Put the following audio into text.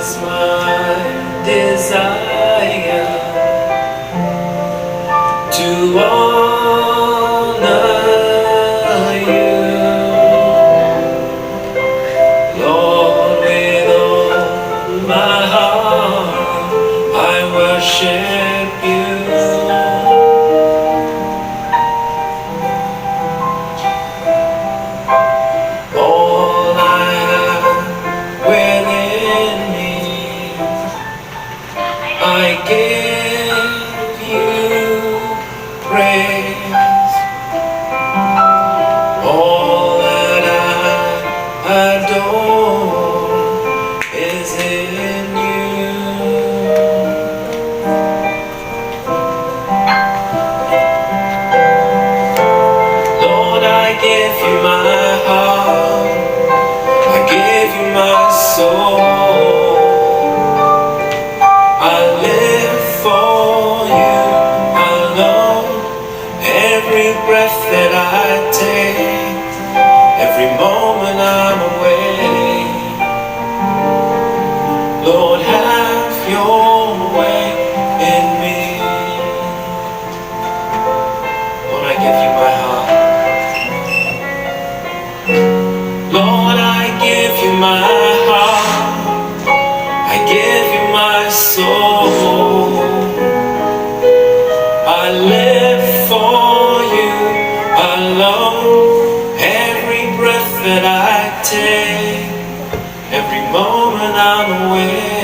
is my desire to honor you, Lord, with all my heart I worship you. All I have within me, I give you praise. All that I adore is in you. Lord, I give you my heart, I give you my soul. I live for you alone. Every breath that I take, every moment I'm awake, Lord, have your way in me. Lord, I give you my heart. Lord, I give you my heart, I give you my soul. I live for you alone. Every breath that I take, every moment I'm awake,